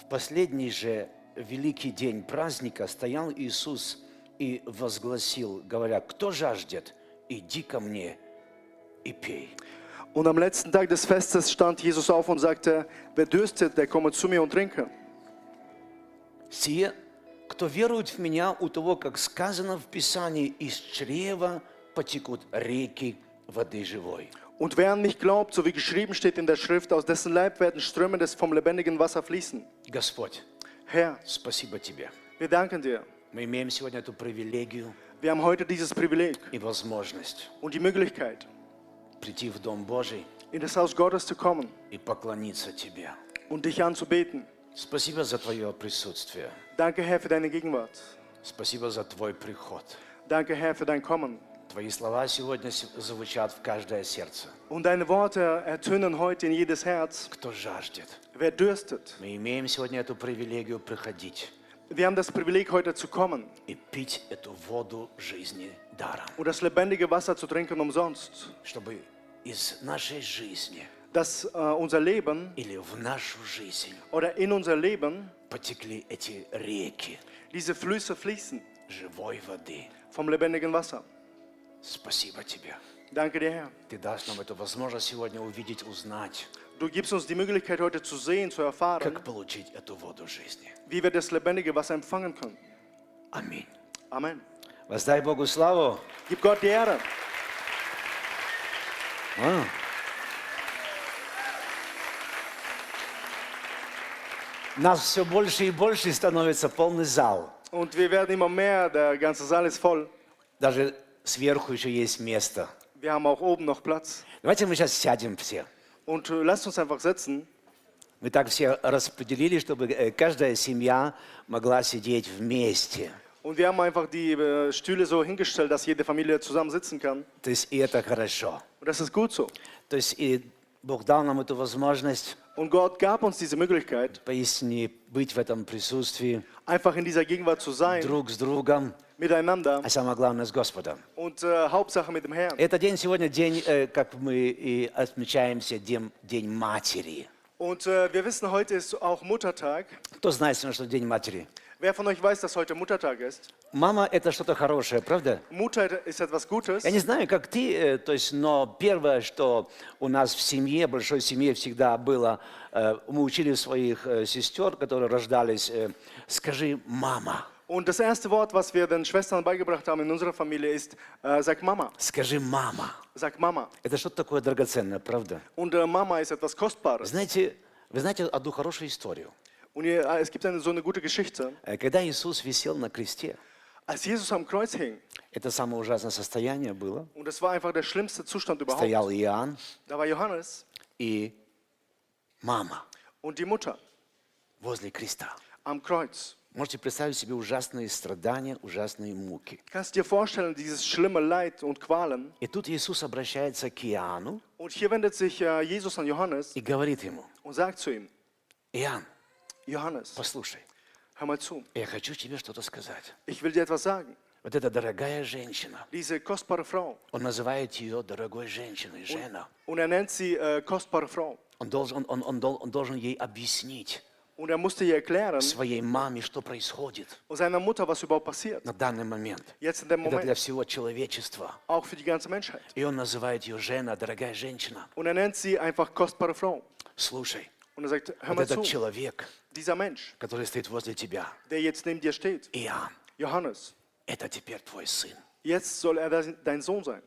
последний же великий день праздника стоял Иисус и возгласил, говоря: «Кто жаждет, иди ко мне и пей». Und am letzten Tag des Festes stand Jesus auf und sagte, wer dürstet, der komme zu mir und trinke. «Сие, кто верует в Меня, у того, как сказано в Писании, из чрева потекут реки воды живой». Und wer an mich glaubt, so wie geschrieben steht in der Schrift, aus dessen Leib werden Ströme des vom lebendigen Wasser fließen. Господь, Herr, спасибо Тебе. wir danken dir. Мы имеем сегодня эту привилегию Wir haben heute dieses Privileg и возможность und die Möglichkeit, прийти в Дом Божий in das Haus Gottes zu kommen и поклониться Тебе. und dich anzubeten. Спасибо за Твое присутствие. Danke, Herr, für deine Gegenwart. Спасибо за Твой приход. Danke, Herr, für dein Kommen. Твои слова сегодня звучат в каждое сердце. Und deine Worte ertönen heute in jedes Herz. Кто жаждет? Wer dürstet? Мы имеем сегодня эту привилегию приходить Wir haben das Privileg, heute zu kommen и пить эту воду жизни даром, und das lebendige Wasser zu trinken umsonst. чтобы из нашей жизни Dass unser Leben или в нашу жизнь oder in unser Leben потекли эти реки diese Flüsse fließen живой воды. vom lebendigen Wasser. Спасибо Тебе. Danke dir, Herr. Ты дашь нам эту возможность сегодня увидеть, узнать, Du gibst uns die Möglichkeit, heute zu sehen, zu erfahren, как получить эту воду жизни. wie wir das lebendige Wasser empfangen können. Аминь. Amen. Воздай Богу славу. Gib Gott die Ehre. Нас все больше и больше, и становится полный зал. Und wir werden immer mehr, der ganze Saal ist voll. Даже сверху еще есть место. Wir haben auch oben noch Platz. Давайте мы сейчас сядем все. Und lasst uns einfach sitzen. Мы так все распределили, чтобы каждая семья могла сидеть вместе. Und wir haben einfach die Stühle so hingestellt, dass jede Familie zusammen sitzen kann. То есть и это хорошо. Und das ist gut so. То есть и Бог дал нам эту возможность Und Gott gab uns diese Möglichkeit, поистине быть в этом присутствии einfach in dieser Gegenwart zu sein, друг с другом, miteinander а самое главное с Господом. und Hauptsache mit dem Herrn. Этот день сегодня день, как мы и отмечаемся, день матери. Und wir wissen, heute ist auch Muttertag. Кто знает, что день матери? Wer von euch weiß, dass heute Muttertag ist? Мама – это что-то хорошее, правда? Mutter ist etwas Gutes. Я не знаю, как ты, то есть, но первое, что у нас в семье, большой семье всегда было, мы учили своих сестер, которые рождались, скажи «мама». Und das erste Wort, was wir den Schwestern beigebracht haben in unserer Familie, ist sag Mama. Скажи «мама». Sag Mama. Это что-то такое драгоценное, правда? Und Mama ist etwas Kostbares. Знаете, вы знаете одну хорошую историю? Und es gibt so eine gute Geschichte. Когда Иисус висел на кресте, Als Jesus am Kreuz hing, это самое ужасное состояние было, und das war einfach der schlimmste Zustand überhaupt, стоял Иоанн da war Johannes и мама und die Mutter возле креста. am Kreuz. Можете представить себе ужасные страдания, ужасные муки. Kannst du dir vorstellen, dieses schlimme Leid und Qualen? И тут Иисус обращается к Иоанну Und hier wendet sich Jesus an Johannes и говорит ему: und sagt zu ihm, Иоанн, Johannes, послушай, hör mal zu, я хочу тебе что-то сказать. ich will dir etwas sagen. Вот эта дорогая женщина, Diese kostbare Frau, он называет ее дорогой женщиной, жена. und nennt sie kostbare Frau. Он должен ей объяснить Und musste ihr erklären, своей маме, что происходит und seiner Mutter, was überhaupt passiert. на данный момент. Jetzt in dem Это для Moment, всего человечества. auch für die ganze Menschheit. И он называет ее жена, дорогая женщина. Und nennt sie einfach kostbare Frau. Слушай, Und sagt, hör вот mal этот zu, человек, dieser Mensch, который стоит возле тебя, der jetzt neben dir steht, Иоанн, Johannes, это теперь твой сын. jetzt soll er dein Sohn sein.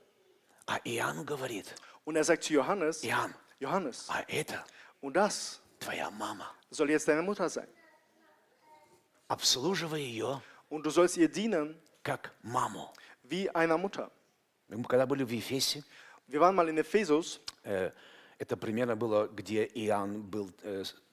А Иоанну говорит: Und sagt zu Johannes, Иоанн, Johannes, а это und das твоя мама. soll jetzt deine Mutter sein. Обслуживай ее Und du sollst ihr dienen как маму. wie einer Mutter. Мы когда были в Ефесе, Wir waren mal in Ephesus. это примерно было, где Иоанн был,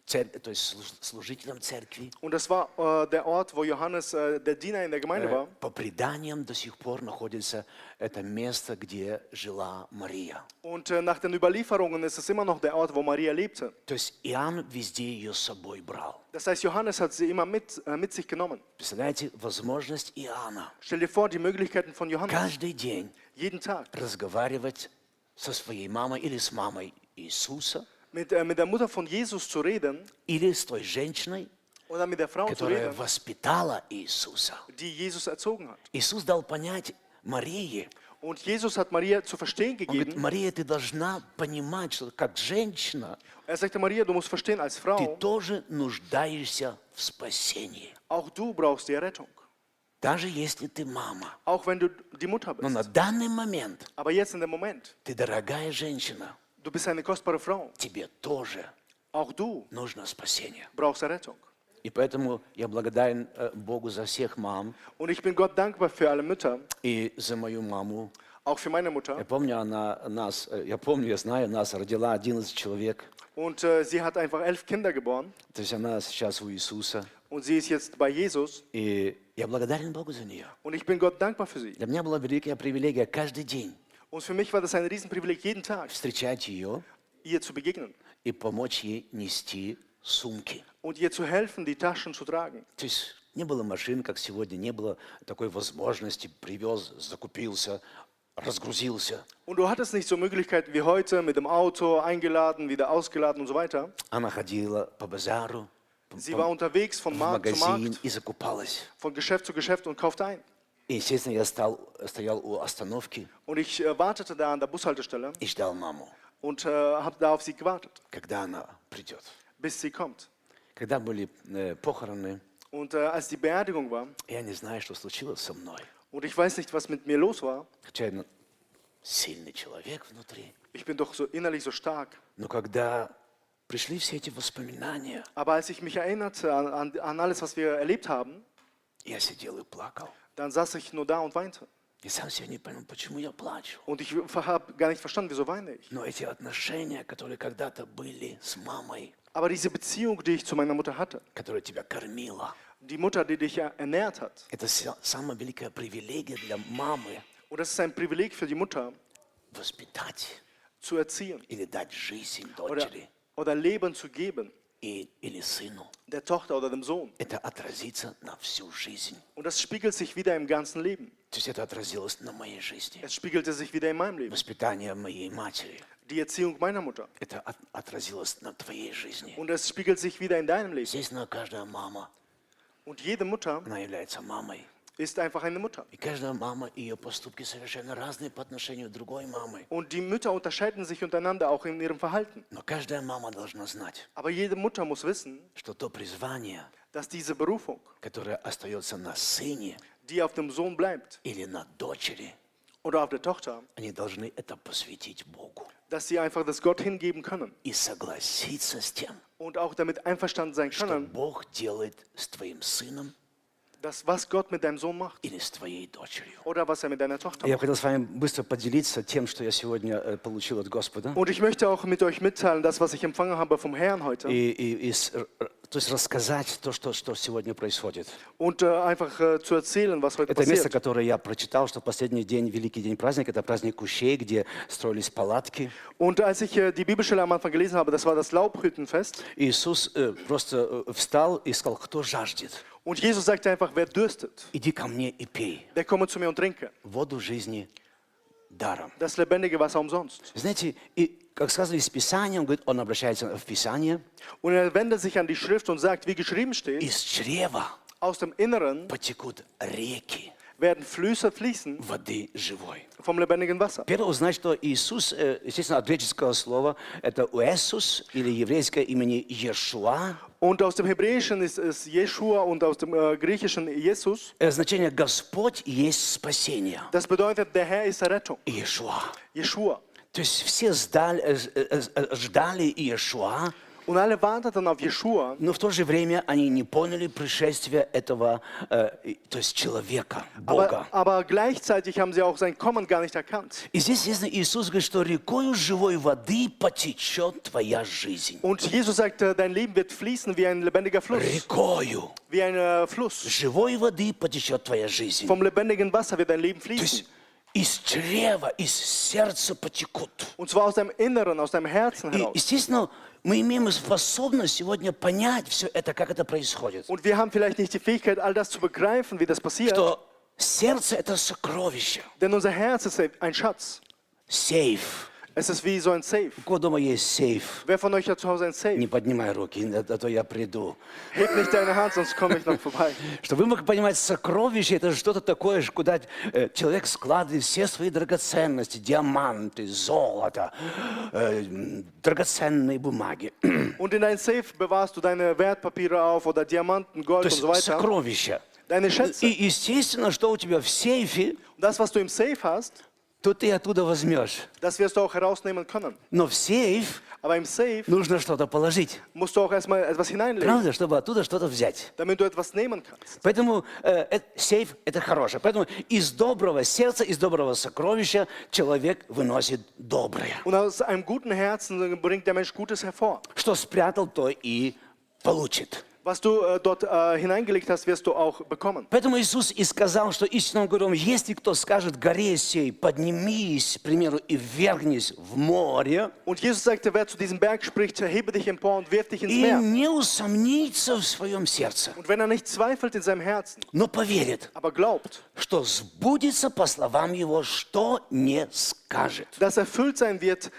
то есть служителем церкви. Und das war der Ort, wo Johannes der Diener in der Gemeinde war. По преданиям до сих пор находится это место, где жила Мария. Und nach den Überlieferungen ist es immer noch der Ort, wo Maria lebte. То есть Иоанн везде ее с собой брал. Das heißt, Johannes hat sie immer mit sich genommen. Представляете, возможность Иоанна Stell dir vor, die Möglichkeiten von Johannes. каждый день Jeden Tag разговаривать со своей мамой или с мамой Иисуса, mit der Mutter von Jesus zu reden или с той женщиной, Und dann mit der Frau zu которая reden, воспитала Иисуса. die Jesus erzogen hat. Иисус дал понять Марии. Und Jesus hat Maria zu verstehen Он говорит, gegeben. Мария, ты должна понимать, что как женщина Er sagte, Maria, du musst verstehen, als ты Frau, тоже нуждаешься в спасении. auch du brauchst die Errettung. Даже если ты мама. Auch wenn du die Mutter Но на bist. данный момент Aber jetzt in dem Moment, ты дорогая женщина. du bist eine kostbare Frau. Тебе тоже Auch du нужно спасение. brauchst Errettung. И поэтому я благодарен Богу за всех мам Und ich bin Gott dankbar für alle Mütter, и за мою маму. auch für meine Я Mutter. помню, я знаю, нас родила 11 человек. Und sie hat einfach 11 Kinder geboren. То есть она сейчас у Иисуса. Und sie ist jetzt bei Jesus. И я благодарен Богу за нее. Und ich bin Gott dankbar für sie. Для меня была великая привилегия каждый день Und für mich war das ein Riesenprivileg, jeden Tag встречать ее ihr zu begegnen и помочь ей нести сумки. und ihr zu helfen, die Taschen zu tragen. То есть не было машин, как сегодня, не было такой возможности. Привез, закупился, разгрузился. Und du hattest nicht so Möglichkeiten wie heute mit dem Auto eingeladen, wieder ausgeladen und so weiter. Она ходила по базару, Sie war unterwegs von в Markt zu магазин Markt, и закупалась. von Geschäft zu Geschäft und kaufte ein. И, естественно, я стоял у остановки Und ich wartete da an der Bushaltestelle и ждал маму, und habe da auf sie gewartet, когда она придет. bis sie kommt. Когда были похороны, Und als die Beerdigung war, я не знаю, что случилось со мной. und ich weiß nicht, was mit mir los war, Хотя я сильный человек внутри. ich bin doch so innerlich so stark. Но когда пришли все эти воспоминания, Aber als ich mich erinnerte an alles, was wir erlebt haben, я сидел и плакал. dann saß ich nur da und weinte. И сам себе не понял, почему я плачу. Und ich habe gar nicht verstanden, wieso weine ich. Но эти отношения, которые когда-то были с мамой, Aber diese Beziehung, die ich zu meiner Mutter hatte, которая тебя кормила, die Mutter, die dich ernährt hat, это самая великая привилегия для мамы und das ist ein Privileg für die Mutter, воспитать zu erziehen или дать жизнь дочери oder Leben zu geben, или сыну. der Tochter oder dem Sohn. Это отразится на всю жизнь. Und das spiegelt sich wieder im ganzen Leben. То есть это отразилось на моей жизни. Es spiegelte sich wieder in meinem Leben. Воспитание моей матери, Die Erziehung meiner Mutter. это отразилось на твоей жизни. Und es spiegelt sich wieder in deinem Leben. Естественно, каждая мама, Und jede Mutter она является мамой. ist einfach eine Mutter. И каждая мама, ее поступки совершенно разные по отношению к другой мамы. Und die Mütter unterscheiden sich untereinander auch in ihrem Verhalten. Но каждая мама должна знать, Aber jede Mutter muss wissen, что то призвание, dass diese Berufung, которое остается на сыне die auf dem Sohn bleibt или на дочери, oder auf der Tochter, они должны это посвятить Богу dass sie einfach das Gott hingeben können и согласиться с тем, und auch damit einverstanden sein что können, Бог делает с твоим сыном dass was Gott mit deinem Sohn macht или с твоей дочерью. oder was er mit deiner Tochter Я macht. хотел с вами быстро поделиться тем, что я сегодня получил от Господа. Und ich möchte auch mit euch mitteilen, das, was ich empfangen habe vom Herrn heute. То есть рассказать то, что сегодня происходит. Und einfach zu erzählen, was heute Это место, passiert. которое я прочитал, что последний день, великий день праздника, это праздник кущей, где строились палатки. Und als ich die Bibelstelle am Anfang gelesen habe, das war das Laubhüttenfest. Иисус просто встал и сказал, кто жаждет, Und Jesus sagte einfach, wer dürstet, иди ко мне и пей der komme zu mir und trinke. воду жизни даром. Das lebendige Wasser umsonst. Знаете, и как сказано из Писания, он говорит, он обращается в Писание, Und er wendet sich an die Schrift und sagt, wie geschrieben steht, из чрева aus dem Inneren потекут реки werden Flüsse fließen воды живой. vom lebendigen Wasser. Первое узнать, что Иисус, естественно, от греческого слова, это Уэсус или еврейское имени Иешуа. Und aus dem Hebräischen ist es Jeschua und aus dem Griechischen Jesus. Значение «Господь есть спасение». Das bedeutet, der Herr ist Rettung. Иешуа. Jeshua. То есть все ждали Иешуа, Und alle warteten auf Jeshua, но в то же время они не поняли пришествия этого, то есть человека, Бога. aber gleichzeitig haben sie auch sein Kommen gar nicht erkannt. И здесь, естественно, Иисус говорит, что рекою живой воды потечет твоя жизнь. Und Jesus sagte, dein Leben wird fließen wie ein lebendiger Fluss. Рекою Wie ein Fluss. живой воды потечет твоя жизнь. Vom lebendigen Wasser wird dein Leben То fließen. есть из чрева, из сердца потекут. Und zwar aus deinem Inneren, aus deinem Herzen И, heraus. естественно, мы имеем способность сегодня понять все это, как это происходит. Und wir haben vielleicht nicht die Fähigkeit, all das zu begreifen, wie das passiert. Что сердце – это сокровище. Denn unser Herz ist ein Schatz. Сейф. Es ist wie so ein Safe. У кого дома есть сейф? Wer von euch hat zu Hause ein Safe? Не поднимай руки, а то я приду. Heb nicht deine Hand, sonst komme ich noch vorbei. Чтобы вы могли понимать, сокровище – это что-то такое, куда человек складывает все свои драгоценности, диаманты, золото, драгоценные бумаги. Und in dein Safe bewahrst du deine Wertpapiere auf oder Diamanten, Gold То und есть so weiter. сокровища. Deine Schätze. И естественно, что у тебя в сейфе, Das, was du im Safe hast, то ты оттуда возьмешь. das wirst du auch herausnehmen können. Но в сейф Aber im Safe нужно что-то положить. musst du auch erstmal etwas hineinlegen, Правда? Чтобы оттуда что-то взять. damit du etwas nehmen kannst. Поэтому сейф – это хорошее. Поэтому из доброго сердца, из доброго сокровища человек выносит доброе. Und aus einem guten Herzen bringt der Mensch Gutes hervor. Что спрятал, то и получит. Was du dort hineingelegt hast, wirst du auch bekommen. Поэтому Иисус и сказал, что истинно говорю вам, если кто скажет горе сей, поднимись, к примеру, и ввергнись в море, Und Jesus sagte, wer zu diesem Berg spricht, hebe dich empor und wirf dich ins и Meer. не усомнится в своем сердце, Und wenn er nicht zweifelt in seinem Herzen, но поверит, aber glaubt, что сбудется по словам его, что не скажет. dass erfüllt sein wird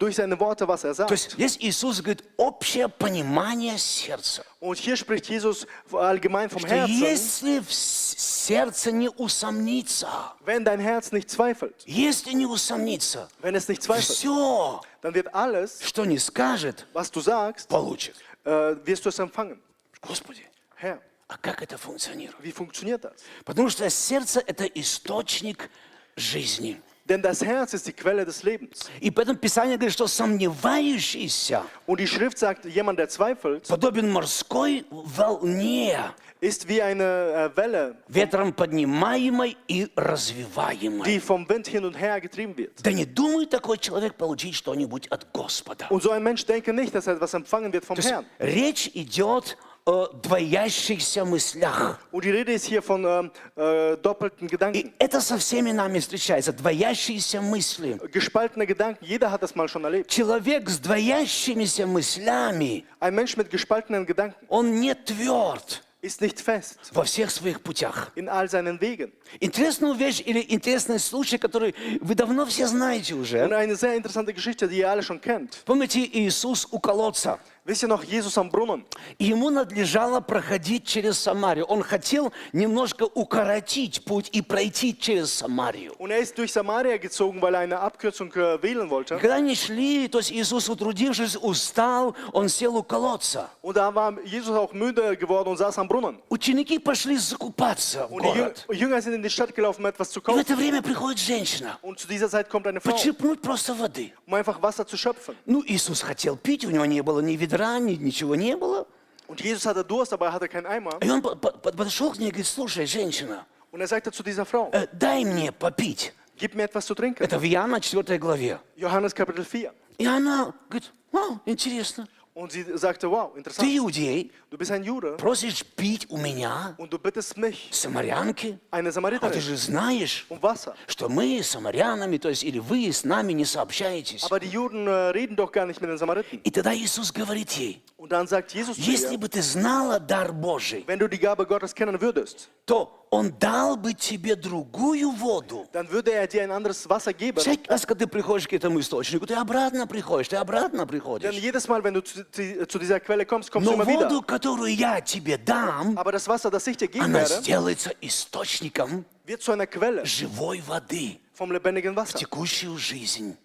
durch seine Worte, was er То есть sagt. здесь Иисус говорит общее понимание сердца. Und hier spricht Jesus allgemein vom Что Herzen. если в сердце не усомнится, Wenn dein Herz nicht zweifelt, если не усомнится, wenn es nicht zweifelt, все, dann wird alles, что не скажет, was du sagst, получит. wirst du es empfangen. Господи, Herr, а как это функционирует? wie funktioniert das? Потому что сердце – это источник жизни. Denn das Herz ist die Quelle des Lebens. И поэтому Писание говорит, что сомневающийся Und die Schrift sagt, jemand, der zweifelt, подобен морской волне, ist wie eine Welle, ветром поднимаемой и развиваемой. die vom Wind hin und her getrieben wird. Да не думает такой человек получить что-нибудь от Господа. Und so ein Mensch denke nicht, dass er etwas empfangen wird vom То есть Herrn. речь идет о двоящихся мыслях. Und die Rede ist hier von doppelten И Gedanken. это со всеми нами встречается, двоящиеся мысли. Gespaltene Gedanken, jeder hat das mal schon erlebt. Человек с двоящимися мыслями, Ein Mensch mit gespaltenen Gedanken он не тверд ist nicht fest во всех своих путях. in all seinen Wegen. Интересную вещь или интересный случай, который вы давно все знаете Und уже. eine sehr interessante Geschichte, die ihr alle schon kennt. Помните Иисус у колодца? Wisst ihr noch, Jesus am Brunnen? И ему надлежало проходить через Самарию. Он хотел немножко укоротить путь и пройти через Самарию. Und er ist durch Samaria gezogen, weil er eine Abkürzung wählen wollte. Когда они шли, то есть Иисус, утрудившись, устал, он сел у колодца. Und da war Jesus auch müde geworden und saß am Brunnen. Ученики пошли закупаться в Und die город. Jünger sind in die Stadt gelaufen, um etwas zu И в kaufen. это время приходит женщина. Und zu dieser Zeit kommt eine Frau, Почерпнуть просто воды. um einfach Wasser zu schöpfen. Ну, Иисус хотел пить, у него не было ни ведра, ничего не было. Und Jesus hatte Durst, aber er hatte keinen Eimer. И он подошел к ней и говорит, слушай, женщина, Und er sagte zu dieser Frau, дай мне попить. gib mir etwas zu trinken. Это в Иоанна 4 главе. Johannes Kapitel 4. И она говорит, интересно, Und sie sagte, wow, ты interessant. иудей, Du bist ein Jude просишь пить у меня, und du bittest mich, самарянки, eine а ты Samariterin, же знаешь, um Wasser. что мы с самарянами, то есть или вы с нами не сообщаетесь. Aber die Juden reden doch gar nicht mit den Samariten. И тогда Иисус говорит ей, Und dann sagt Jesus zu если ihr, бы ты знала дар Божий, wenn du die Gabe Gottes kennen würdest, то Он дал бы тебе другую воду. dann würde er dir ein anderes Wasser geben. Всякий раз, когда ты приходишь к этому источнику, ты обратно приходишь. Denn jedes Mal, wenn du zu dieser Quelle kommst, kommst du Но immer wieder. воду, которую я тебе дам, Aber das Wasser, das ich dir geben она werde, сделается источником wird zu einer Quelle живой воды, vom lebendigen Wasser, текущую жизнь,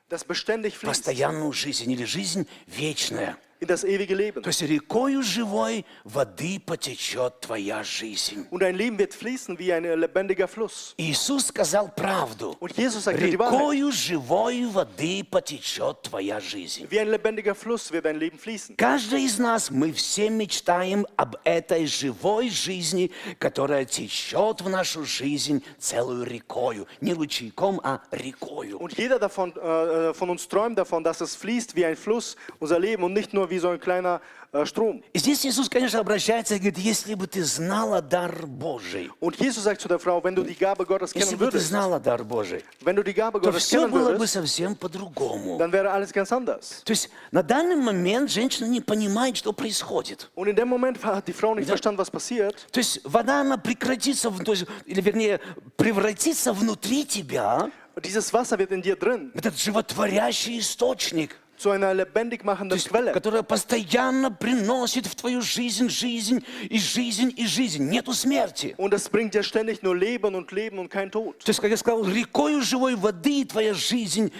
das beständig fließt постоянную жизнь или жизнь вечная. in das ewige Leben. То есть рекою живой воды потечет твоя жизнь. Und dein Leben wird fließen wie ein lebendiger Fluss. Иисус сказал правду. Und Jesus sagte die Wahrheit. Рекою живой воды потечет твоя жизнь. Wie ein lebendiger Fluss wird dein Leben fließen. Каждый из нас, мы все мечтаем об этой живой жизни, которая течет в нашу жизнь целую рекою. Не ручейком, а рекою. Und jeder von uns träumt davon, dass es fließt wie ein Fluss, unser Leben, und nicht nur wie so ein kleiner Strom. И здесь Иисус, конечно, обращается и говорит, если бы ты знала дар Божий, Und Jesus sagt zu der Frau, wenn du die Gabe Gottes если kennen бы ты würdest, знала дар Божий, wenn du die Gabe то Gottes все kennen было бы würdest, совсем по-другому. dann wäre alles ganz anders. То есть на данный момент женщина не понимает, что происходит. Und in dem Moment hat die Frau nicht verstanden, was passiert. То есть вода, она прекратится, то есть, или вернее, превратится внутри тебя, Und dieses Wasser wird in dir drin, этот животворящий источник, zu einer lebendig то machenden есть, Quelle, которая постоянно приносит в твою жизнь жизнь и жизнь и жизнь. Нету смерти. und es bringt dir ständig nur Leben und Leben und kein Tod. То есть, как я сказал, рекою живой воды твоя жизнь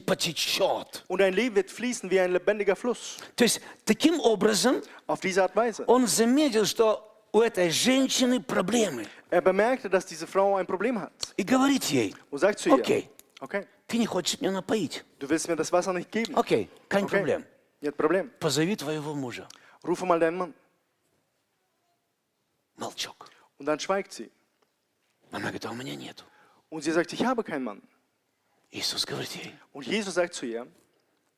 потечет. Und dein Leben wird fließen wie ein lebendiger Fluss. То есть, таким образом, Auf diese Art Weise. он заметил, что у этой женщины проблемы. Er bemerkte, dass diese Frau ein Problem hat И говорит ей, und sagt zu ihr, окей, okay, ты не хочешь меня напоить. du willst mir das Wasser nicht geben. Окей, kein Okay, проблем. нет проблем. Позови твоего мужа. Rufe mal deinen Mann. Молчок. Und dann schweigt sie. Она говорит, а у меня нету. Und sie sagt, ich habe keinen Mann. Иисус говорит ей, Und Jesus sagt zu ihr,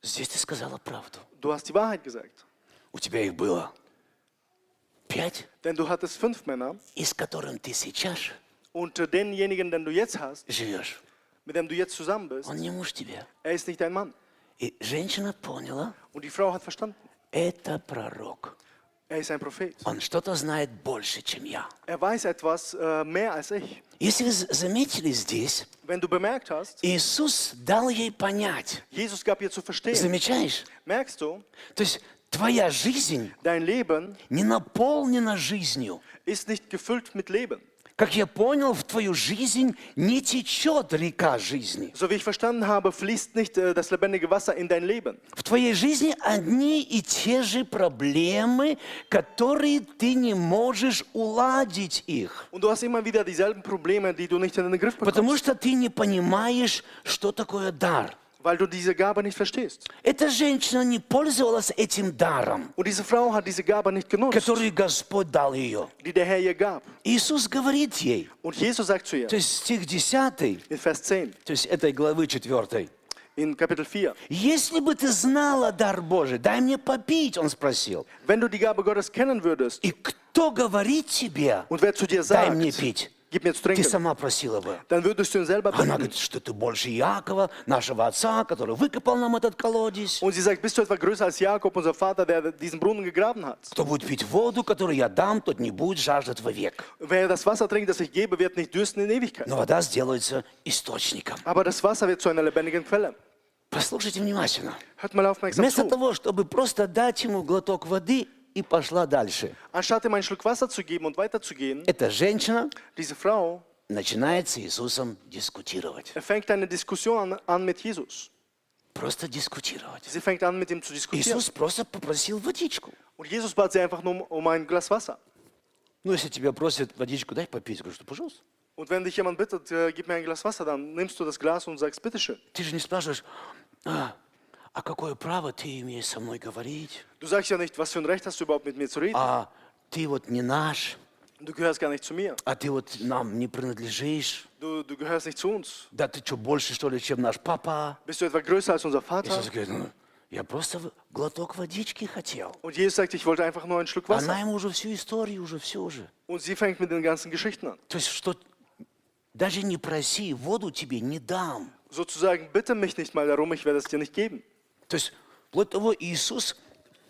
здесь ты сказала правду. du hast die Wahrheit gesagt. У тебя их было 5, Denn du hattest 5 Männer и с которым ты сейчас und denjenigen, den du jetzt hast, живешь, mit dem du jetzt zusammen bist, он не муж тебе. er ist nicht dein Mann. И женщина поняла, Und die Frau hat verstanden, это пророк. er ist ein Prophet. Он что-то знает больше, чем я. Er weiß etwas mehr als ich. Если вы заметили здесь, Wenn du bemerkt hast, Иисус дал ей понять. Jesus gab ihr zu verstehen. Замечаешь? Merkst du, То есть твоя жизнь dein Leben не наполнена жизнью. ist nicht gefüllt mit Leben. Как я понял, в твою жизнь не течет река жизни. So wie ich verstanden habe, fließt nicht das lebendige Wasser in dein Leben. В твоей жизни одни и те же проблемы, которые ты не можешь уладить их. Und du hast immer wieder dieselben Probleme, die du nicht in den Griff Потому bekommst, что ты не понимаешь, что такое дар. weil du diese Gabe nicht verstehst. Эта женщина не пользовалась этим даром, Und diese Frau hat diese Gabe nicht genutzt, который Господь дал ее. die der Herr ihr gab. Иисус говорит ей, Und Jesus sagt zu ihr, то есть стих 10, in Vers 10, то есть этой главы 4. in Kapitel 4, Если бы ты знала дар Божий, дай мне попить, он спросил. wenn du die Gabe Gottes kennen würdest И кто говорит тебе, und wer zu dir дай sagt, мне пить? gib mir zu Ты trinken, сама просила бы. dann würdest du ihn selber Она bitten. говорит, что ты больше Иакова, нашего отца, который выкопал нам этот колодец. Und sie sagt, bist du etwa größer als Jakob, unser Vater, der diesen Brunnen gegraben hat? Кто будет пить воду, которую я дам, тот не будет жаждать вовек. Wer das Wasser trinkt, das ich gebe, wird nicht dürsten in Ewigkeit. Но вода сделается источником. Aber das Wasser wird zu einer lebendigen Quelle. Послушайте внимательно. Hört mal aufmerksam Вместо zu. того, чтобы просто дать ему глоток воды и пошла дальше, Anstatt ihm einen Schluck Wasser zu geben und weiterzugehen, эта женщина diese Frau, начинает с Иисусом дискутировать. fängt eine Diskussion an mit Jesus. Просто дискутировать. Sie fängt an, mit ihm zu diskutieren. Иисус просто попросил водичку. Und Jesus bat sie einfach nur um ein Glas Wasser. Ну, если тебя просят водичку, дай попить, говорю, что, пожалуйста. Und wenn dich jemand bittet, gib mir ein Glas Wasser, dann nimmst du das Glas und sagst, bitteschön. Ты же не спрашиваешь, а какое право ты имеешь со мной говорить? Du sagst ja nicht, was für ein Recht hast du überhaupt mit mir zu reden. А ты вот не наш, Du gehörst gar nicht zu mir. а ты вот нам не принадлежишь. Du gehörst nicht zu uns. Да ты что, больше, что ли, чем наш папа? Bist du etwa größer als unser Vater? Иисус говорит, ну, я просто глоток водички хотел. Und Jesus sagt, ich wollte einfach nur einen Schluck Она Wasser. ему уже всю историю, уже все уже. Und sie fängt mit den ganzen Geschichten an. То есть, что даже не проси, воду тебе не дам. Sozusagen, bitte mich nicht mal darum, ich werde es dir nicht geben. То есть, вплоть до того, Иисус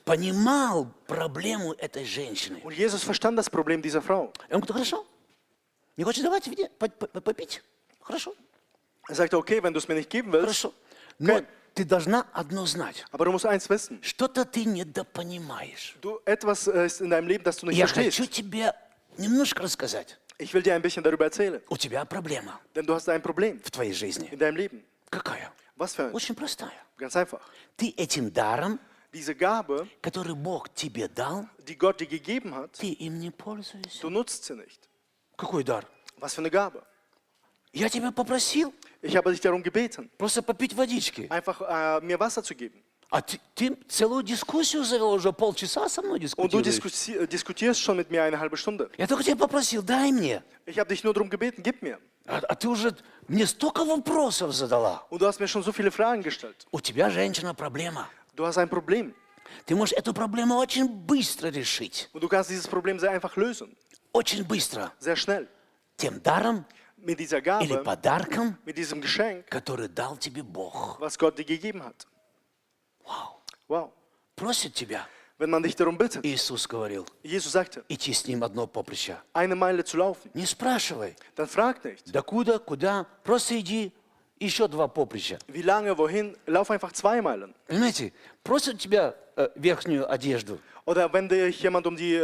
понимал проблему этой женщины. Und Jesus verstand das Problem dieser Frau. И он говорит, хорошо, не хочешь давать попить? Хорошо, Er sagte, okay, wenn du es mir nicht geben willst, хорошо. Но ты должна одно знать. aber du musst eins wissen. Что-то ты недопонимаешь. Etwas ist in deinem Leben, das du nicht Я хочу verstehst. тебе немножко рассказать. Ich will dir ein bisschen darüber erzählen. У тебя проблема Denn du hast ein Problem в твоей жизни. in deinem Leben. Какая? Was für ein? Очень простая. Ganz einfach. Ты этим даром, Diese Gabe, который Бог тебе дал, die Gott dir gegeben hat, ты им не пользуешься. du nutzt sie nicht. Какой дар? Was für eine Gabe. Я тебя попросил Ich habe dich darum gebeten, просто попить водички. einfach mir Wasser zu geben. А ты целую дискуссию завел, уже полчаса со мной Und du дискутируешь. diskutierst schon mit mir eine halbe Stunde. Я только тебя попросил, дай мне. Ich habe dich nur darum gebeten, gib mir. А ты уже мне столько вопросов задала. Und du hast mir schon so viele Fragen gestellt. У тебя, женщина, проблема. Du hast ein Problem. Ты можешь эту проблему очень быстро решить. Und du kannst dieses Problem sehr einfach lösen. Очень быстро. Sehr schnell. Тем даром Mit dieser или Gabe, подарком, mit diesem Geschenk, который дал тебе Бог. was Gott dir gegeben hat. Вау. Wow. Просит тебя. Wenn man dich darum bittet. Иисус говорил, Jesus sagte, идти с ним одно поприще. eine Meile zu laufen. Не спрашивай, Dann frag nicht. докуда, куда, просто иди еще 2 поприща. Wie lange, wohin? Lauf einfach 2 Meilen. Понимаете, просят тебя верхнюю одежду, Oder wenn dich jemand um die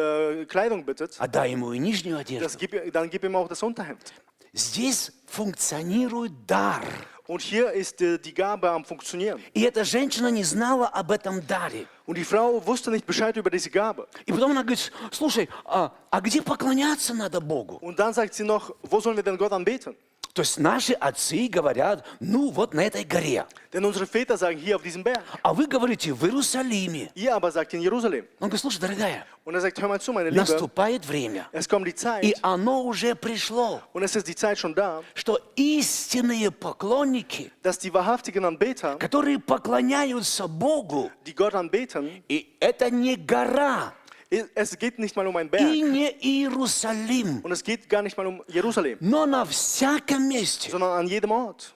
Kleidung bittet, отдай ему и нижнюю одежду. dann gib ihm auch das Unterhemd. Здесь функционирует дар. Und hier ist die Gabe am Funktionieren. И эта женщина не знала об этом даре. Und die Frau wusste nicht Bescheid über diese Gabe. И потом она говорит, слушай, а где поклоняться надо Богу? Und dann sagt sie noch, wo sollen wir denn Gott anbeten? То есть наши отцы говорят, ну вот на этой горе. Denn unsere Väter sagen, hier auf diesem Berg. А вы говорите, в Иерусалиме. Ihr aber sagt in Jerusalem. Он говорит, слушай, дорогая, Und er sagt, hör mal zu, meine Liebe, наступает время. es kommt die Zeit, И оно уже пришло, und es ist die Zeit schon da, что истинные поклонники, dass die wahrhaftigen Anbeter, которые поклоняются Богу, die Gott anbeten, и это не гора, es geht nicht mal um einen и Berg, не Иерусалим, und es geht gar nicht mal um Jerusalem, но на всяком месте, sondern an jedem Ort.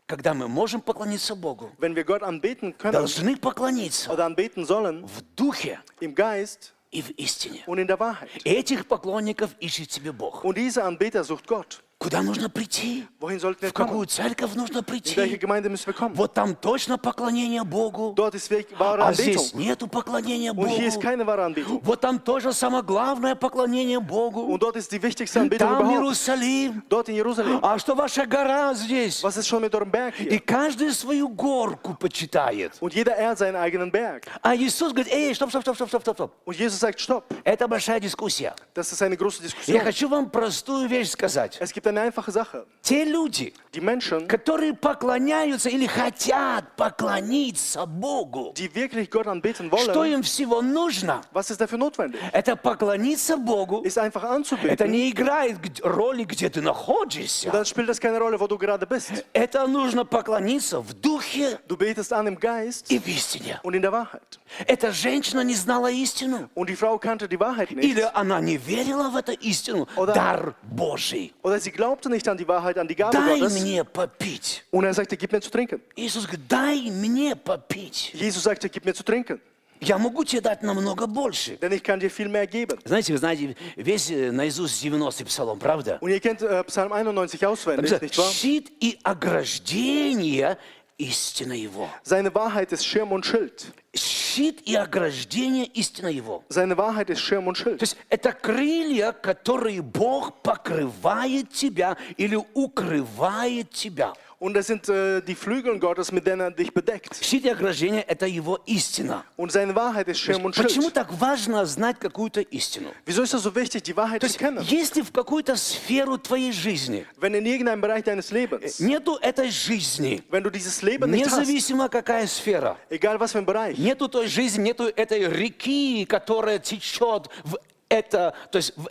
когда мы можем поклониться Богу, Wenn wir Gott anbeten können должны поклониться oder anbeten sollen, в духе im Geist и в истине. und in der Wahrheit. Этих поклонников ищет себе Бог. Und diese Anbeter sucht Gott. Куда нужно прийти? Wohin sollten wir В какую kommen? церковь нужно In welche прийти? Gemeinde müssen wir kommen? Вот там точно поклонение Богу, Dort ist wirklich wahre а здесь Anbetung. нету поклонения Und hier ist Богу. keine wahre Anbetung. Вот там тоже самое главное поклонение Богу. Und dort ist die wichtigste Anbetung Там überhaupt. Иерусалим. Dort in Jerusalem. А что ваша гора здесь? Was ist schon mit eurem Berg И hier? каждый свою горку почитает. Und jeder ehrt seinen eigenen Berg. А Иисус говорит, эй, стоп, стоп, стоп, стоп, стоп, стоп, стоп. Und Jesus sagt, stopp. Это большая дискуссия. Das ist eine große Я Diskussion. хочу вам простую вещь сказать. Es gibt eine einfache Sache. Те люди, Die Menschen, которые поклоняются или хотят поклониться Богу, die wirklich Gott anbeten что wollen, им всего нужно? was ist dafür notwendig? Это поклониться Богу. Ist einfach Это anzubeten. не играет роли, где ты Und находишься. dann spielt das keine Rolle, wo du gerade bist. Это нужно поклониться в духе Du betest an im Geist и в истине. und in der Wahrheit. Эта женщина не знала истину. Und die Frau kannte die Wahrheit Или nicht. она не верила в эту истину, Oder- дар Божий. Oder sie glaubte nicht an die Wahrheit, an die Gabe Дай Gottes. мне попить. Und er sagte, gib mir zu trinken. Иисус говорит, дай мне попить. Jesus sagte, gib mir zu trinken. Я могу тебе дать намного больше. Denn ich kann dir viel mehr geben. Знаете, вы знаете весь наизусть 90-й псалом, правда? Und ihr kennt Psalm 91 auswendig, nicht wahr? Щит и ограждение истина его. Seine Wahrheit ist Schirm und Schild. Щит и ограждение истина его. Seine Wahrheit ist Schirm und То Schild. есть это крылья, которые Бог покрывает тебя или укрывает тебя. Und das sind die Flügel Gottes, mit denen er dich bedeckt. Щит и ограждение – это его истина. Und seine Wahrheit ist Schirm und Почему Schild. так важно знать какую-то истину? Wieso ist das so wichtig, die Wahrheit То zu есть, kennen? если в какую-то сферу твоей жизни Wenn in irgendeinem Bereich deines Lebens, нету этой жизни, wenn du dieses Leben nicht hast, независимо какая сфера, egal was für ein Bereich, нету той жизни, нету этой реки, которая течет в это, то есть в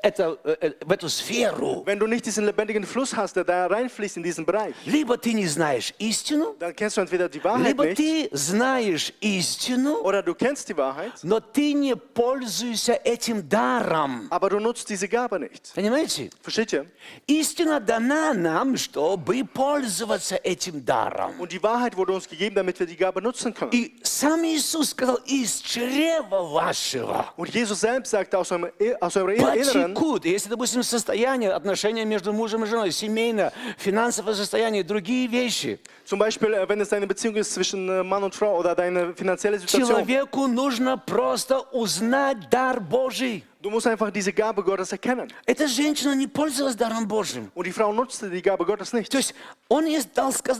эту сферу, wenn du nicht diesen lebendigen Fluss hast, der da reinfließt in diesen Bereich, либо ты не знаешь истину, dann kennst du entweder die Wahrheit либо nicht, ты знаешь истину, oder du kennst die Wahrheit, но ты не пользуешься этим даром. aber du nutzt diese Gabe nicht. Понимаете? Versteht ihr? Истина дана нам, чтобы пользоваться этим даром. Und die Wahrheit wurde uns gegeben, damit wir die Gabe nutzen können. И сам Иисус сказал, из чрева вашего Und Jesus selbst sagte aus eurem Inneren, потекут. Если, допустим, состояние, отношения между мужем и женой, семейное, финансовое состояние, другие вещи, zum Beispiel, wenn es eine Beziehung ist zwischen Mann und Frau oder deine finanzielle Situation, человеку нужно просто узнать дар Божий. du musst einfach diese Gabe Gottes erkennen. Эта женщина не пользовалась даром Божьим. Und die Frau nutzte die Gabe Gottes nicht. То есть он ей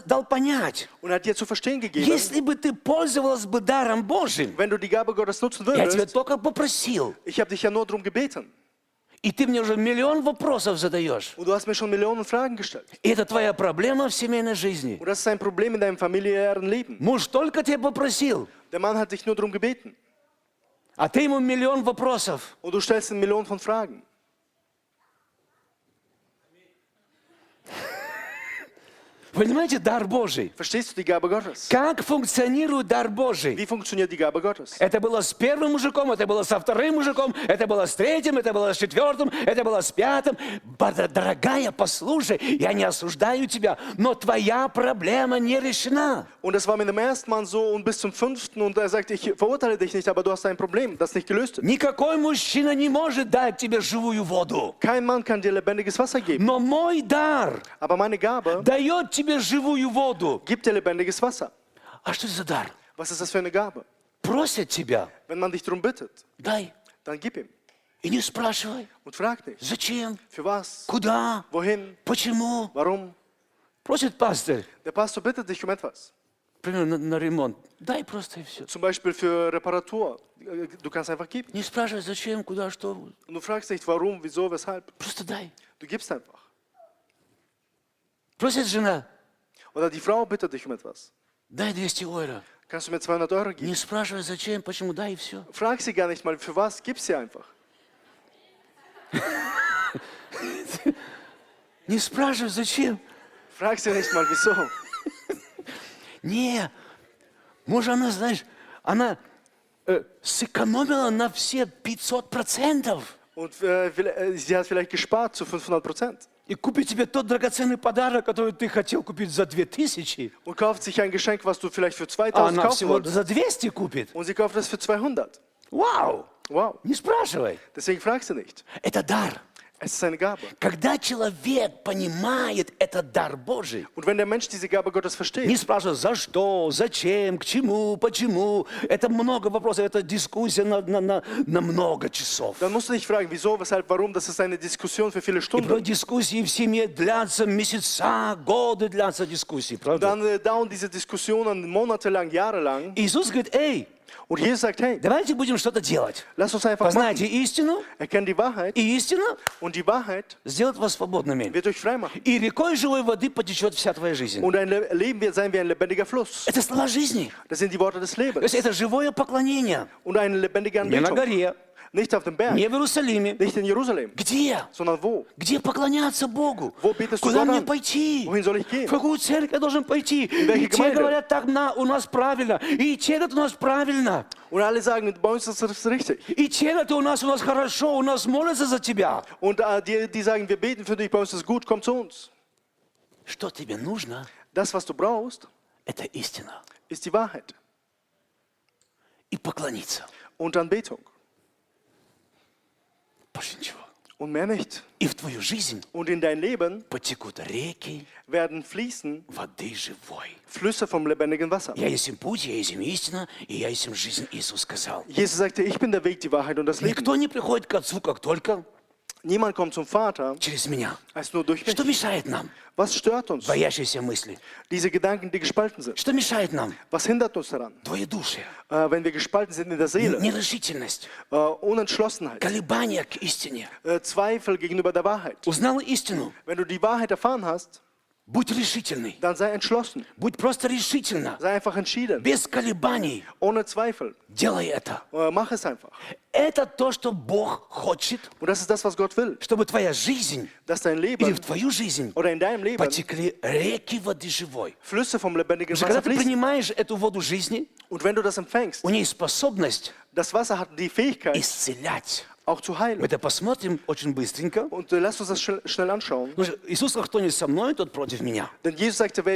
дал понять, Und er hat dir zu verstehen gegeben, если бы ты пользовалась бы даром Божьим, wenn du die Gabe Gottes nutzen я тебя würdest, только попросил, ich habe dich ja nur darum gebeten. и ты мне уже миллион вопросов задаешь. Und du hast mir schon Millionen Fragen gestellt. И это твоя проблема в семейной жизни. Und das ist ein Problem in deinem familiären Leben. Муж только тебя попросил, Der Mann hat dich nur darum gebeten. а ты ему миллион вопросов. Und du stellst eine Million von Fragen. Понимаете, дар Божий. Verstehst du die Gabe Gottes? Как функционирует дар Божий? Wie funktioniert die Gabe Gottes? Это было с первым мужиком, это было со вторым мужиком, это было с третьим, это было с четвертым, это было с пятым. Дорогая, послушай, я не осуждаю тебя, но твоя проблема не решена. Und das war mit dem ersten Mann so und bis zum fünften. Und er sagt, ich verurteile dich nicht, aber du hast ein Problem, das nicht gelöst ist. Никакой мужчина не может дать тебе живую воду. Kein Mann kann dir lebendiges Wasser geben. Но мой дар Aber meine Gabe дает тебе живую воду. Gib dir lebendiges Wasser. А что это за дар? Was ist das für eine Gabe? Просят тебя, Wenn man dich darum bittet, дай. dann gib ihm. И не спрашивай, Und frag nicht, зачем, für was, куда, wohin, почему. warum. Просит пастырь, Der Pastor bittet dich um etwas. например, на ремонт. Дай просто и все. Zum Beispiel für Reparatur. Du kannst einfach geben. Не спрашивай, зачем, куда, что. Und du fragst nicht, warum, wieso, weshalb. Просто дай. Du gibst einfach. Просит жена, Oder die Frau bittet dich um etwas. дай 200 евро. Kannst du mir 200 Euro geben? Не спрашивай, зачем, почему, дай и все. Frag sie gar nicht mal, für was, gib sie einfach. Не спрашивай, зачем. Frag sie nicht mal, wieso. Не, может, она, знаешь, она сэкономила на все 500%. Und sie hat vielleicht gespart zu 500%. И купит тебе тот драгоценный подарок, который ты хотел купить за 2000. Und kauft sich ein Geschenk, was du vielleicht für А 2000 она kaufen всего wolltest. за 200 купит. Und sie kauft das für 200. Вау! Wow. Не спрашивай. Deswegen fragst du nicht. Это дар. Es ist eine Gabe. Когда человек понимает этот дар Божий, Und wenn der Mensch diese Gabe Gottes не versteht, спрашивает, за что, зачем, к чему, почему. Это много вопросов, это дискуссия на много часов. dann musst du nicht fragen, wieso, weshalb, warum. Das ist eine Diskussion für viele И Stunden. дискуссии в семье длятся месяца, годы длятся дискуссии, правда? Dann dauern diese Diskussionen monatelang, jahrelang. Иисус говорит, эй, Und Jesus sagt, hey, давайте будем что-то делать. lass uns einfach Познайте machen. истину, Erkenn die Wahrheit. и истина Und die Wahrheit сделает вас свободными. wird euch frei machen. И рекой живой воды потечет вся твоя жизнь. Und dein Leben wird sein wie ein lebendiger Fluss. Это слова жизни. Das sind die Worte des То Lebens. есть это живое поклонение. Und eine lebendige Не на Anbetung. горе, Nicht auf dem Berg, не в Иерусалиме. nicht in Jerusalem, Где? sondern wo? Где поклоняться Богу? Wo betest du Куда Gott мне an? пойти? Wohin soll ich В gehen? какую церковь я должен пойти? welche И те Gemeinde? говорят, так у нас правильно. И те говорят, у нас правильно. Und alle sagen, bei uns ist das richtig. И те говорят, у нас хорошо, у нас молятся за тебя. Und die sagen, wir beten für dich, bei uns ist gut, komm zu uns. Что тебе нужно? Das, was du brauchst, Это истина. ist die Wahrheit И поклониться. und Anbetung. Больше ничего. Und mehr nicht. И в твою жизнь Und in dein Leben потекут реки werden fließen воды живой. Flüsse vom lebendigen Wasser. Я есть им путь, я есть им истина, и я есть им жизнь, Иисус сказал. Jesus sagte, ich bin der Weg, die Wahrheit und das Leben. Никто не приходит к Отцу, как только Niemand kommt zum Vater, через меня. als nur durch mich. Что мешает нам? Was stört uns? Боящиеся мысли. Diese Gedanken, die gespalten sind. Что мешает нам? Was hindert uns daran? Двоедушие, Wenn wir gespalten sind in der Seele, нерешительность, Unentschlossenheit, колебания к истине. Zweifel gegenüber der Wahrheit. Узнал истину, Wenn du die Wahrheit erfahren hast, будь решительный. dann sei entschlossen. Будь просто решительно, Sei einfach entschieden. без колебаний. Ohne Zweifel. Делай это. Mach es einfach. Это то, что Бог хочет, Und das ist das, was Gott will. чтобы твоя жизнь Dass dein или Leben в твою жизнь oder in deinem Leben потекли реки воды живой. Flüsse vom lebendigen Потому что когда Wasser ты fließen. принимаешь эту воду жизни, Und wenn du das empfängst, у нее есть способность das Wasser hat die Fähigkeit, исцелять. auch zu heilen. Мы это посмотрим очень быстренько. Und lass uns das schnell anschauen. Потому что Иисус сказал, кто не со мной, тот против меня. Denn Jesus sagte, wer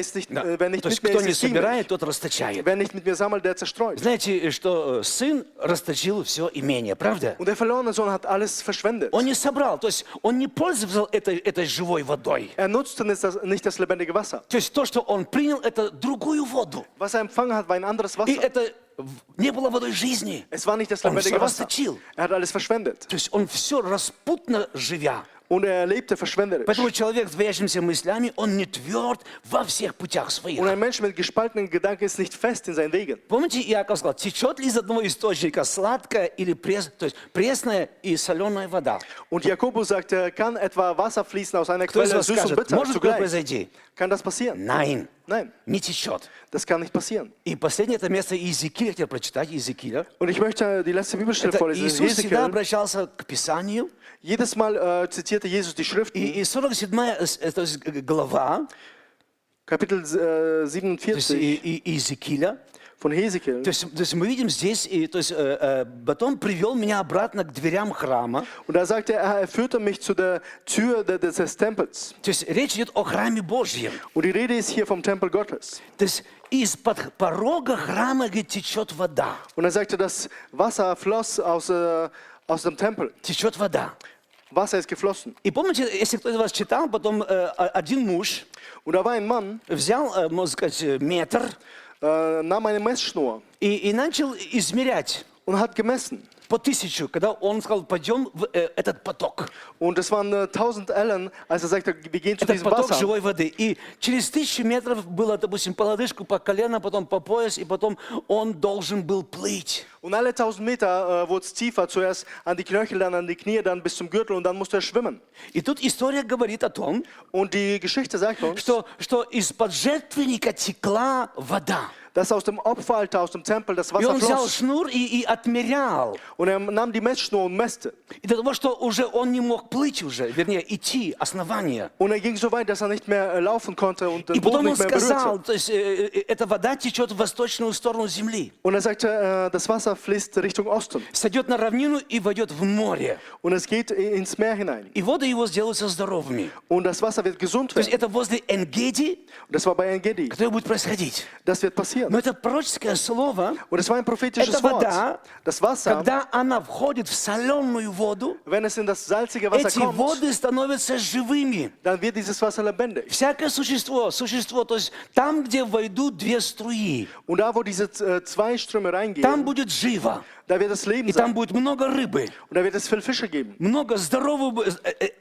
nicht То есть mit mir кто ist, не ist gegen mich. собирает, тот расточает. Wer nicht mit mir sammelt, der zerstreut. Знаете, что сын расточил все имение, правда? Und der verlorene Sohn hat alles verschwendet. Он не собрал, то есть он не пользовался этой живой водой. Er nutzte nicht das lebendige Wasser. То есть то, что он принял, это другую воду. Was er empfangen hat, war ein anderes И Wasser. это не было водой жизни. Es war nicht das Он все lebendige Wasser. расточил. Er hat alles verschwendet. То есть он все распутно живя. Und er lebte verschwenderisch. Поэтому человек с двоящимися мыслями, он не тверд во всех путях своих. Und ein Mensch mit gespaltenen Gedanken ist nicht fest in seinen Wegen. Помните, Иаков сказал, течет ли из одного источника сладкая или то есть пресная и соленая вода? Und Jakobus sagte, kann etwa Wasser fließen aus einer Кто из Quelle вас süß und скажет, bitter может такое zugleich? произойти? Kann das passieren? Nein, Nein, не течет. das kann nicht passieren. И последнее это место Иезекииля, хотел прочитать Иезекииля. Und ich möchte die letzte Bibelstelle Это vorlesen. Иисус всегда Hesekiel. обращался к Писанию. Jedes Mal zitierte Jesus die Schriften. И 47 то есть, глава Kapitel то есть, 47 Иезекииля. von Hesekiel. То есть мы видим здесь, то есть потом привел меня обратно к дверям храма. Und da sagte er führte mich zu der Tür des Tempels. То есть речь идет о храме Божьем. Und die Rede ist hier vom Tempel Gottes. То есть из-под порога храма, говорит, течет вода. Und er sagte, das Wasser floss aus dem Tempel. Течет вода. Wasser ist geflossen. И помните, если кто из вас читал, потом один муж Und da war ein Mann, взял, можно сказать, метр nahm eine Messschnur и начал измерять und hat gemessen. по 1000, когда он сказал, пойдем в этот поток. Und es waren 1000 Ellen, als er sagte, wir gehen zu Этот diesem поток Wasser. живой воды. И через 1000 метров было, допустим, по лодыжку, по колено, потом по пояс, и потом он должен был плыть. Und alle 1000 Meter wurde es tiefer, zuerst an die Knöchel, dann an die Knie, dann bis zum Gürtel und dann musste er schwimmen. И тут история говорит о том, Und die Geschichte sagt uns, что из-под жертвенника текла вода. dass aus dem Opferaltar, aus dem Tempel das И Wasser он взял floss. шнур и отмерял. Und er nahm die Messschnur und messte. И до того, что уже он не мог плыть уже, вернее, идти, основание. Und er ging so weit, dass er nicht mehr laufen konnte und И den Boden потом он nicht mehr сказал, berührte. то есть эта вода течет в восточную сторону земли, Und er sagte, das Wasser fließt Richtung Osten. сойдет на равнину и войдет в море. Und es geht ins Meer hinein. И воды его сделаются здоровыми. Und das Wasser wird gesund То есть werden. это возле Энгеди, Und das war bei Engedi. которое будет происходить. Das wird passieren. Но это пророческое слово, Und es war ein prophetisches это Wort. вода, Das Wasser, когда она входит в соленую воду, wenn es in das salzige Wasser эти kommt, воды становятся живыми. dann wird dieses Wasser lebendig. Всякое существо, то есть там, где войдут две струи, Und da, wo diese zwei Ströme там reingehen, будет живо. da wird es Leben И там sein. будет много рыбы, Und da wird es viel Fische geben. много здорового,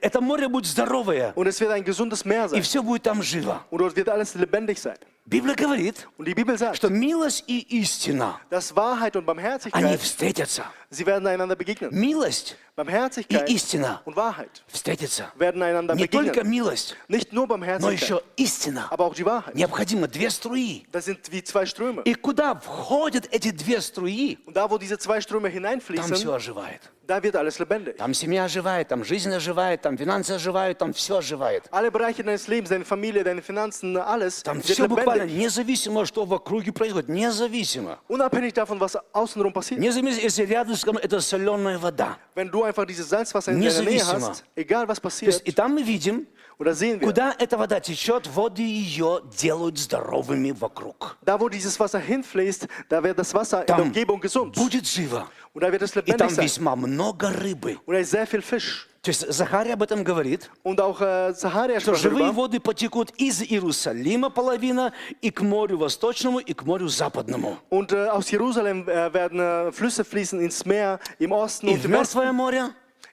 это море будет здоровое, Und es wird ein gesundes Meer и sein. все будет там живо. Und dort wird alles lebendig sein. Библия говорит, Und die Bibel sagt, что милость и истина, dass Wahrheit und они Barmherzigkeit, встретятся. sie werden einander begegnen. Милость и Barmherzigkeit истина und Wahrheit встретятся. werden einander Не только begegnen. милость, Nicht nur но Barmherzigkeit, еще истина. aber auch die Wahrheit. Необходимо две струи. Das sind wie zwei Ströme. И куда входят эти две струи, Und da, wo diese zwei Ströme там все hineinfließen, оживает. da wird alles lebendig. Там семья оживает, там жизнь оживает, там финансы оживают, там все оживает. Alle Bereiche deines Lebens, deine Familie, deine Finanzen, alles Там wird все буквально, lebendig. независимо, что в округе происходит, независимо. Unabhängig davon, was außenrum passiert. Независимо, если рядом это соленая вода. Wenn du einfach dieses Salzwasser in deiner Nähe Независимо. hast, egal was То есть, passiert, и там мы видим, oder sehen wir, куда эта вода течет, воды ее делают здоровыми вокруг. da wo dieses Wasser hinfließt, da wird das Wasser in der Там Umgebung gesund. будет живо. Und da wird es И там lebendig sein. весьма много рыбы. Und da ist sehr viel Fisch. То есть Захария об этом говорит, Und auch Zacharia что sprach живые darüber, воды потекут из Иерусалима половина и к морю восточному, и к морю западному. und aus Jerusalem werden Flüsse fließen ins Meer, im Osten И und в im Westen, Мертвое море,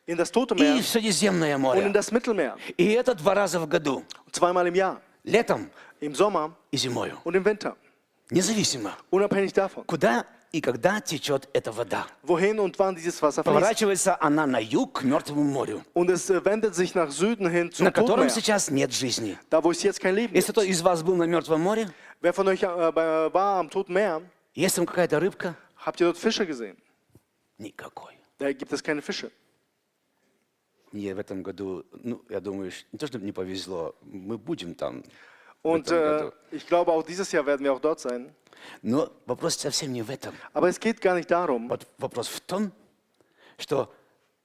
in das Tote и Meer в Средиземное und in море. das Mittelmeer. И это 2 раза в году. Zweimal im Jahr, Летом im Sommer и зимою. und im Winter. Независимо, Unabhängig davon, куда и когда течет эта вода. wohin und wann dieses Wasser fließt. Поворачивается она на юг к Мертвому морю, Und es wendet sich nach Süden hin zum на котором Totenmeer, сейчас нет жизни. da wo es jetzt kein Leben Если gibt. кто из вас был на Мертвом море, Wer von euch war am Toten Meer, есть там какая-то рыбка? habt ihr dort Fische gesehen? Никакой. Da gibt es keine Fische. Мне в этом году, ну, я думаю, не то, чтобы не повезло, мы будем там в Und этом году. ich glaube, auch dieses Jahr werden wir auch dort sein. Но вопрос совсем не в этом. Aber es geht gar nicht darum. Вот вопрос в том, что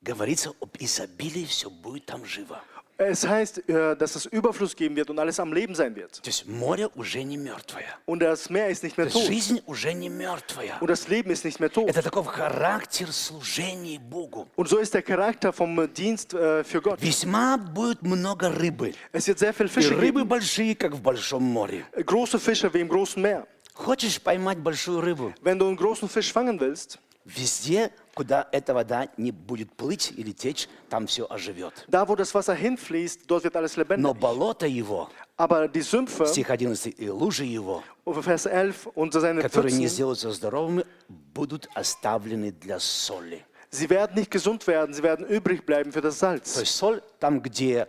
говорится об изобилии, все будет там живо. Es heißt, dass es Überfluss geben wird und alles am Leben sein wird. То есть море уже не мертвое. Und das Meer ist nicht То mehr есть tot. жизнь уже не мертвая. Und das Leben ist nicht mehr tot. Это такой характер служения Богу. Und so ist der Charakter vom Dienst für Gott. Весьма будет много рыбы. Es wird sehr viel И Fische рыбы geben. большие, как в большом море. Große Fische wie im großen Meer. Хочешь поймать большую рыбу? Wenn du einen großen Fisch fangen willst, Везде, куда эта вода не будет плыть или течь, там все оживет. da wo das Wasser hinfließt, dort wird alles Но lebendig. болото его, Aber die Sümpfe, стих 11, и лужи его, Vers 11, und seine которые не Pfützen, сделаются здоровыми, будут оставлены для соли. sie werden nicht gesund werden, sie werden übrig bleiben für das То Salz. есть соль, там, где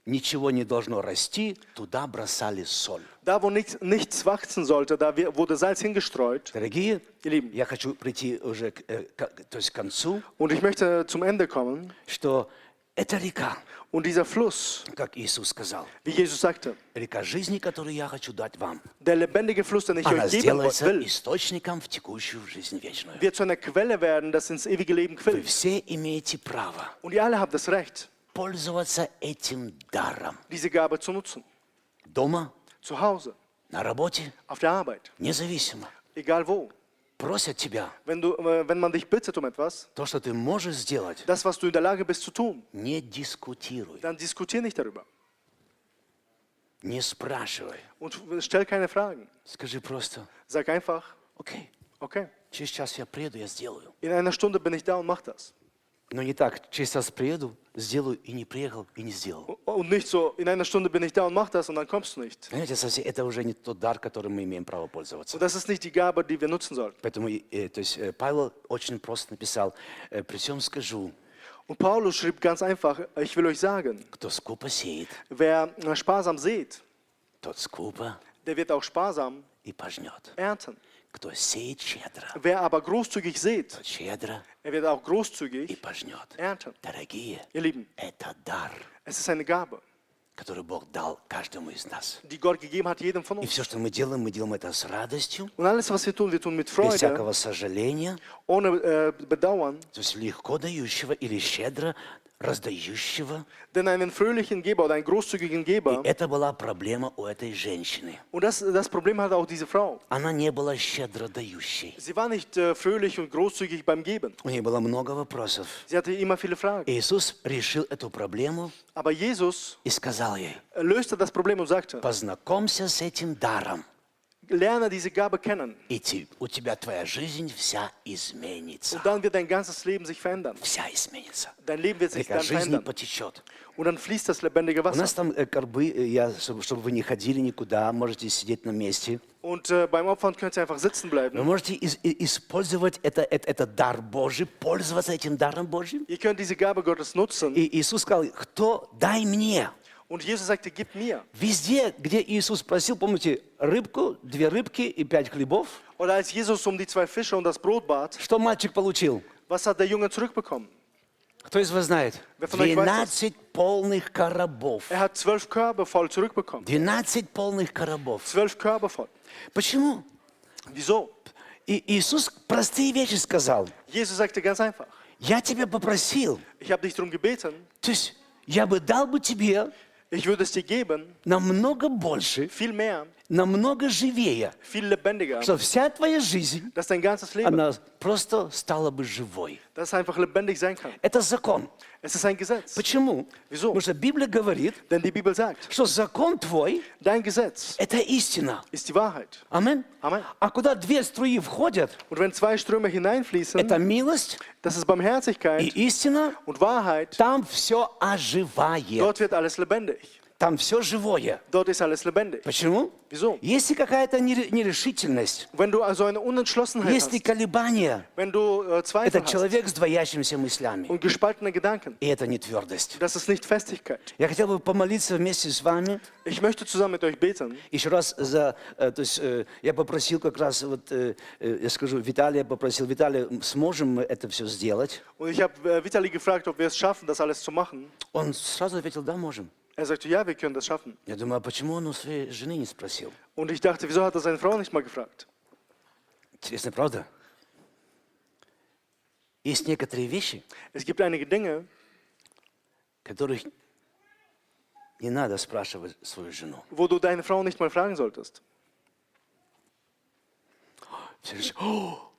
ничего не должно расти, туда бросали соль. Da wo nichts wachsen sollte, da wurde Salz hingestreut. Дорогие, Ihr Lieben, я хочу прийти уже то есть к концу, und ich möchte zum Ende kommen. что эта река, Und dieser Fluss, как Иисус сказал, wie Jesus sagte, река жизни, которую я хочу дать вам, der lebendige Fluss, den ich она euch geben сделается will, источником в текущую жизнь вечную. wird zu einer Quelle werden, das ins ewige Leben Вы quillt. все имеете право Und ihr alle habt das Recht, пользоваться этим даром. diese Gabe zu nutzen. Дома, Zu Hause, на работе, auf der Arbeit, независимо. egal wo. просят тебя, wenn man dich bittet um etwas, то, что ты можешь сделать, das, was du in der Lage bist zu tun, не дискутируй, dann diskutier nicht darüber не спрашивай. und stell keine Fragen. Скажи просто, Sag einfach, окей, okay, через час я приеду, я сделаю. in einer Stunde bin ich da und mach das. Но не так, через час приеду, сделаю и не приехал, и не сделал. Und nicht so, in einer Stunde bin ich da und mach das und dann kommst du nicht. Понимаете, совсем, это уже не тот дар, которым мы имеем право пользоваться. Und das ist nicht die Gabe, die wir nutzen sollten. Поэтому то есть, Павел очень просто написал, при всем скажу, Und Paulus schrieb ganz einfach, ich will euch sagen, кто скупо сеет, wer sparsam sät, тот скупо der wird auch sparsam и пожнет. ernten. Кто сеет щедро, Wer aber großzügig sät, тот щедро er wird auch и großzügig пожнет. ernten. Дорогие, Ihr Lieben, это дар, es ist eine Gabe, который Бог дал каждому из нас. die Gott gegeben hat jedem von И uns. все, что мы делаем это с радостью, Und alles, was wir tun mit без Freude, всякого сожаления, ohne Bedauern. то есть легко дающего или щедро раздающего. Denn einen fröhlichen Geber oder einen großzügigen Geber, И это была проблема у этой женщины. und das Problem hatte auch diese Frau. Она не была щедро дающей. Sie war nicht fröhlich und großzügig beim Geben. У нее было много вопросов. Sie hatte immer viele Fragen. Иисус решил эту проблему Aber Jesus и сказал ей, löste das Problem und sagte, познакомься с этим даром, lerne diese Gabe kennen. и у тебя твоя жизнь вся изменится. Und dann wird dein ganzes Leben sich verändern. Вся изменится. Dein Leben wird sich Река dann жизни verändern. потечет. Und dann fließt das lebendige У Wasser. нас там корбы, чтобы вы не ходили никуда, можете сидеть на месте. Und beim Opfern könnt ihr einfach sitzen Вы bleiben. можете использовать этот дар Божий, пользоваться этим даром Божьим. Ihr könnt diese Gabe Gottes nutzen. И Иисус сказал, кто дай мне. Und Jesus sagte, gib mir. Везде, где Иисус просил, помните, рыбку, 2 рыбки и 5 хлебов, Oder als Jesus um die 2 Fische und das Brot bat, что мальчик получил? was hat der Junge zurückbekommen? Кто из вас знает? Wer von euch weiß das? 12 полных коробов. Er hat 12 Körbe voll zurückbekommen. 12 полных коробов. 12 Körbe voll. Почему? Wieso? И Иисус простые вещи сказал. Jesus sagte ganz einfach, Я тебя попросил, ich habe dich darum gebeten, то есть я бы дал бы тебе ich würde es dir geben, намного больше, viel mehr, намного живее, viel lebendiger, что вся твоя жизнь, dass dein ganzes Leben, она просто стала бы живой. dass es einfach lebendig sein kann. Это закон. Es ist ein Gesetz. Почему? Wieso? Потому что Библия говорит, Denn die Bibel sagt, что закон твой dein Gesetz – это истина. ist die Wahrheit. Амин. Amen. А куда 2 струи входят, Und wenn 2 Ströme hineinfließen, это милость das ist и Barmherzigkeit истина, und Wahrheit, там все оживает. dort wird alles lebendig. Там все живое. Dort ist alles lebendig. Почему? Wieso? Если какая-то нерешительность, Wenn du also eine Unentschlossenheit если hast, колебания, wenn du Zweifel это hast человек с двоящимися мыслями. und gespaltene Gedanken, И это не твердость. das ist nicht Festigkeit. Я хотел бы помолиться вместе с вами. Ich möchte zusammen mit euch beten. Еще раз, то есть, я попросил как раз, я скажу, Виталия попросил, Виталий, сможем мы это все сделать? Und ich habe Vitali gefragt, ob wir es schaffen, das alles zu machen. Он сразу ответил, да, можем. Er sagte, ja, wir können das schaffen. Я думаю, а почему он у своей жены не спросил? Und ich dachte, wieso hat er seine Frau nicht mal gefragt? Интересно, правда? Есть некоторые вещи, Es gibt einige Dinge, которых не надо спрашивать свою жену. wo du deine Frau nicht mal fragen solltest. Все говорят, «О!»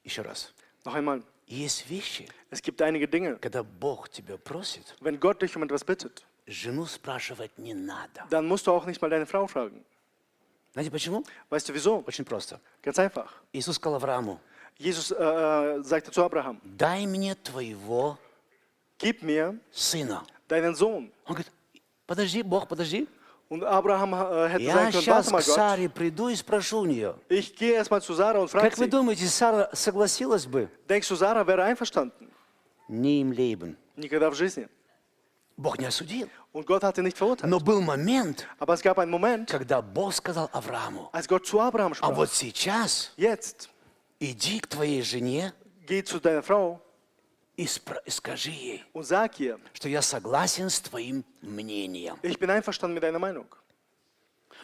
Еще раз. Noch einmal, Есть вещи, es gibt einige Dinge, когда Бог тебя просит, wenn Gott dich um etwas bittet, жену спрашивать не надо. dann musst du auch nicht mal deine Frau fragen. Знаете почему? Weißt du wieso? Очень просто. Ganz einfach. Иисус сказал Аврааму, Jesus sagte zu Abraham, дай мне твоего gib mir сына. deinen Sohn. Он говорит, подожди, Бог, подожди. Und Abraham hätte Я sagen können, сейчас warte mal к Gott, Саре приду и спрошу у нее. ich gehe erstmal zu Sarah und frage Как вы sie. думаете, Сара согласилась бы? Denkst du, Sarah wäre einverstanden? Не им Лейбен. Никогда в жизни. Бог не осудил. Und Gott hat ihn nicht verurteilt. Но был момент, Aber es gab einen Moment, когда Бог сказал Аврааму, als Gott zu Abraham а sprach, вот сейчас jetzt иди к твоей жене geh zu deiner Frau и скажи ей, und sag ihr, что я согласен с твоим мнением. ich bin einverstanden mit deiner Meinung.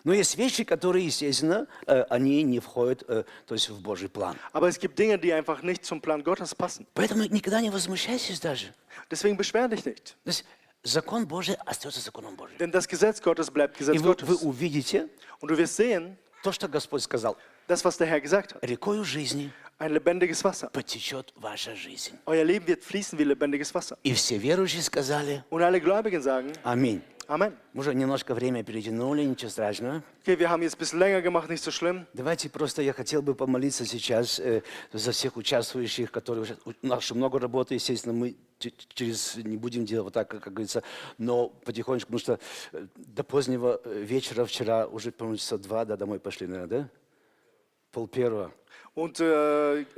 Но есть вещи, которые, естественно, они не входят то есть в Божий план. Aber es gibt Dinge, die einfach nicht zum Plan Gottes passen. Поэтому никогда не возмущайтесь даже. Deswegen beschwer dich nicht. То есть закон Божий остается законом Божьим. Denn das Gesetz Gottes bleibt И Gesetz вы Gottes. увидите Und du wirst sehen, то, что Господь сказал. Das, was der Herr gesagt hat. Рекою жизни Ein lebendiges Wasser. потечет ваша жизнь. Euer Leben wird fließen wie lebendiges Wasser. И все верующие сказали Und alle Gläubigen sagen, аминь. Amen. Мы уже немножко время перетянули, ничего страшного. Okay, wir haben jetzt ein bisschen länger gemacht, nicht so schlimm. Давайте просто я хотел бы помолиться сейчас за всех участвующих, которые уже, у нас еще много работы, естественно, мы через не будем делать вот так, как говорится, но потихонечку, потому что до позднего вечера вчера уже, по-моему, часа 2, да, домой пошли, наверное, да? 12:30. Und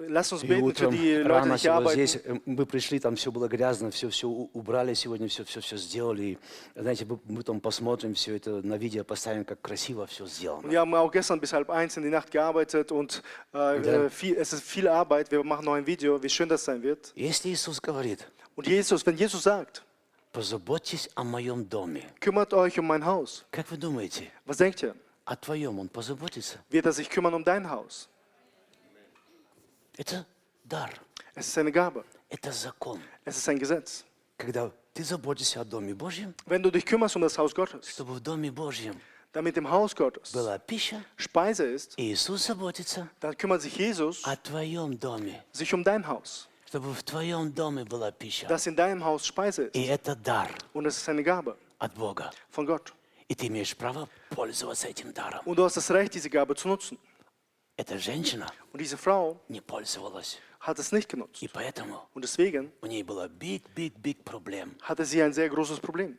lasst uns И beten für утром die Leute, die рано hier вот arbeiten. здесь, мы пришли, там все было грязно, все убрали сегодня, все сделали. И, знаете, мы там посмотрим все это на видео, поставим, как красиво все Und сделано. wir haben auch gestern bis 1:30 in die Nacht gearbeitet und es ist viel Arbeit. Wir machen noch ein Video, wie schön das sein wird. Если Иисус говорит, Und Jesus, wenn Jesus sagt, позаботьтесь о моем доме, kümmert euch um mein Haus, как вы думаете, was denkt ihr? о твоем Он позаботится? Wird er sich kümmern um dein Haus? Это дар, Es ist eine Gabe. это закон. Es ist ein Gesetz. Когда ты заботишься о Доме Божьем, Wenn du dich kümmerst um das Haus Gottes, чтобы в Доме Божьем damit im Haus Gottes была пища, Speise ist, и Иисус заботится dann kümmert sich Jesus о твоем доме, sich um dein Haus, чтобы в твоем доме была пища. dass in deinem Haus Speise И ist. это дар Und es ist eine Gabe от Бога. von Gott. И ты имеешь право пользоваться этим даром. Und du hast das Recht, diese Gabe zu nutzen. Эта женщина Und diese Frau не пользовалась. hat es nicht genutzt. И поэтому Und deswegen у ней было big проблем. hatte sie ein sehr großes Problem.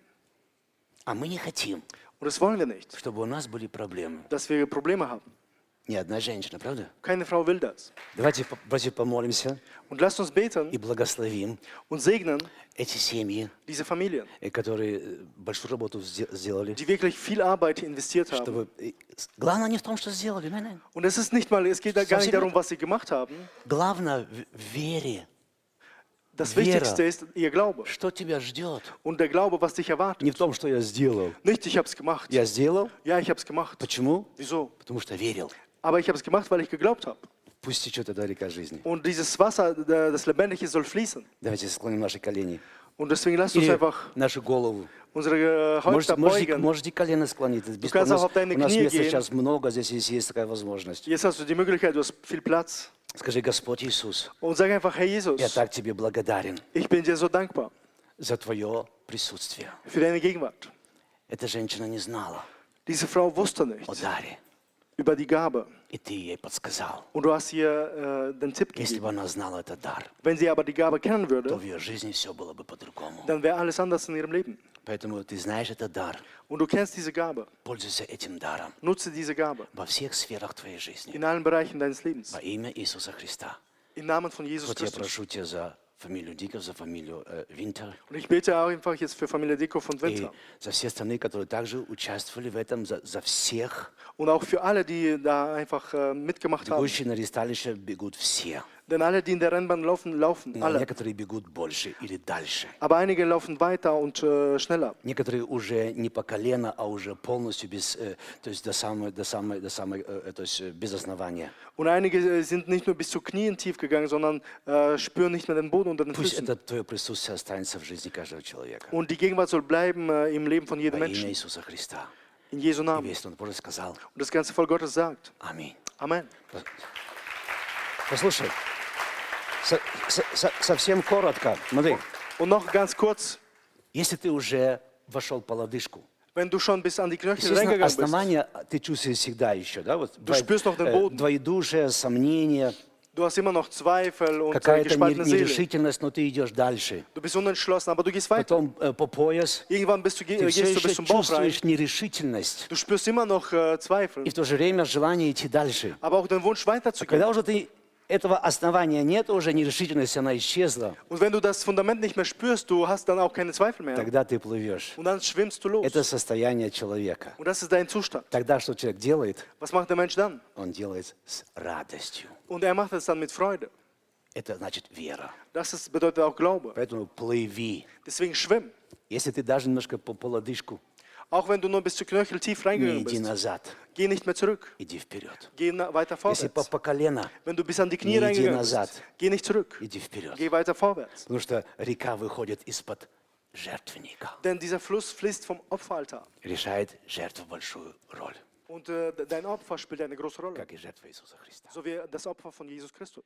А мы не хотим, Und das wollen wir nicht, чтобы у нас были проблемы. dass wir Probleme haben. Ни одна женщина, правда? Keine Frau will das. Давайте помолимся Und lasst uns beten и благословим und segnen эти семьи, diese Familien, которые большую работу сделали. die wirklich viel Arbeit investiert haben. Чтобы... Главное не в том, что сделали. Und es ist nicht mal, es geht da gar nicht darum, was sie gemacht haben. Главное в вере. Das Вера. Wichtigste ist ihr Glaube. Что тебя ждет? Und der Glaube, was dich Не erwartet. в том, что я сделал. Nicht, ich habe es gemacht. Я сделал. Ja, ich habe es gemacht. Почему? Wieso? Потому что верил. Aber ich habe es gemacht, weil ich geglaubt habe. Пусть течет эта река жизни. Und dieses Wasser, das Lebendige, soll fließen. Давайте склоним наши колени. Und deswegen lasst uns Или einfach нашу голову. unsere Häupter beugen. Можете колено склонить. Du kannst auch auf deine У нас Knie места gehen. сейчас много, здесь есть такая возможность. Jetzt hast du die Möglichkeit, du hast viel Platz. Скажи, Господь Иисус, Und sag einfach, Herr я Jesus, так тебе благодарен ich bin dir so dankbar за твое присутствие. für deine Gegenwart. Эта женщина не знала Diese Frau wusste nicht о даре, über die Gabe. и ты ей подсказал. Und du hast ihr den Tipp Если gegeben. бы она знала этот дар, Wenn sie aber die Gabe kennen то würde, в ее жизни все было бы по-другому. dann wäre alles anders in ihrem Leben. Поэтому ты знаешь этот дар, Und du kennst diese Gabe. пользуйся этим даром Nutze diese Gabe во всех сферах твоей жизни. in allen Bereichen deines Lebens. Во имя Иисуса Христа. Im Namen von Jesus Вот я Christus. прошу тебя за фамилию Диков, за фамилию Винтер Und ich bete auch einfach jetzt für Familie Dickhoff und и Winter. за все остальные, которые также участвовали в этом, за всех. Und auch für alle, die da einfach mitgemacht haben. Бегущие на ресталище бегут все. Denn alle, die in der Rennbahn laufen, laufen. Но Alle. некоторые бегут больше или дальше. Aber einige laufen weiter und schneller. Некоторые уже не по колено, а уже полностью без, то есть то есть без основания. Und einige sind nicht nur bis zu Knien tief gegangen, sondern spüren nicht mehr den Boden unter den Пусть Füßen. это твое присутствие останется в жизни каждого человека. Und die Gegenwart soll bleiben im Leben von jedem Во имя Menschen. Иисуса Христа. In Jesu И Namen. весь он Божий сказал Und das ganze Volk Gottes sagt. аминь. Amen. Послушай, совсем коротко, смотри, Und noch ganz kurz, если ты уже вошел по лодыжку, wenn du schon bis an die Knöchel естественно, reingegangen bist, основание ты чувствуешь всегда еще, да, вот spürst noch den Boden. двоедушие, сомнения, du hast immer noch Zweifel und какая-то gespaltene Seele. нерешительность, но ты идешь дальше. Du bist unentschlossen, aber du gehst weiter. Потом по пояс, Irgendwann bist du, ты все gehst du bis еще zum Bauch rein. чувствуешь нерешительность, Du spürst immer noch Zweifel, и в то же время желание идти дальше. aber auch den Wunsch weiterzugehen. Когда уже ты этого основания нет, уже нерешительность, она исчезла, Und wenn du das Fundament nicht mehr spürst, du hast dann auch keine Zweifel mehr. тогда ты плывешь. Und dann schwimmst du los. Это состояние человека. Und das ist dein Zustand. Тогда что человек делает? Was macht der Mensch dann? Он делает с радостью. Und er macht es dann mit Freude. Это значит вера. Das ist, bedeutet auch Glaube. Поэтому плыви. Deswegen schwimm. Если ты даже немножко по лодыжку, Auch wenn du nur bis zu Knöchel tief не reingegangen иди bist. назад, Geh nicht mehr zurück. иди вперед. Geh weiter Если vorwärts. по колено, Wenn du bis an die Knie Не иди reingegangen назад. bist, geh nicht zurück. иди вперед. Geh weiter vorwärts. Потому что река выходит из-под жертвенника. Denn dieser Fluss fließt vom Opferaltar. Решает жертва большую роль. Und dein Opfer spielt eine große Rolle, как и жертва Иисуса Христа. so wie das Opfer von Jesus Christus.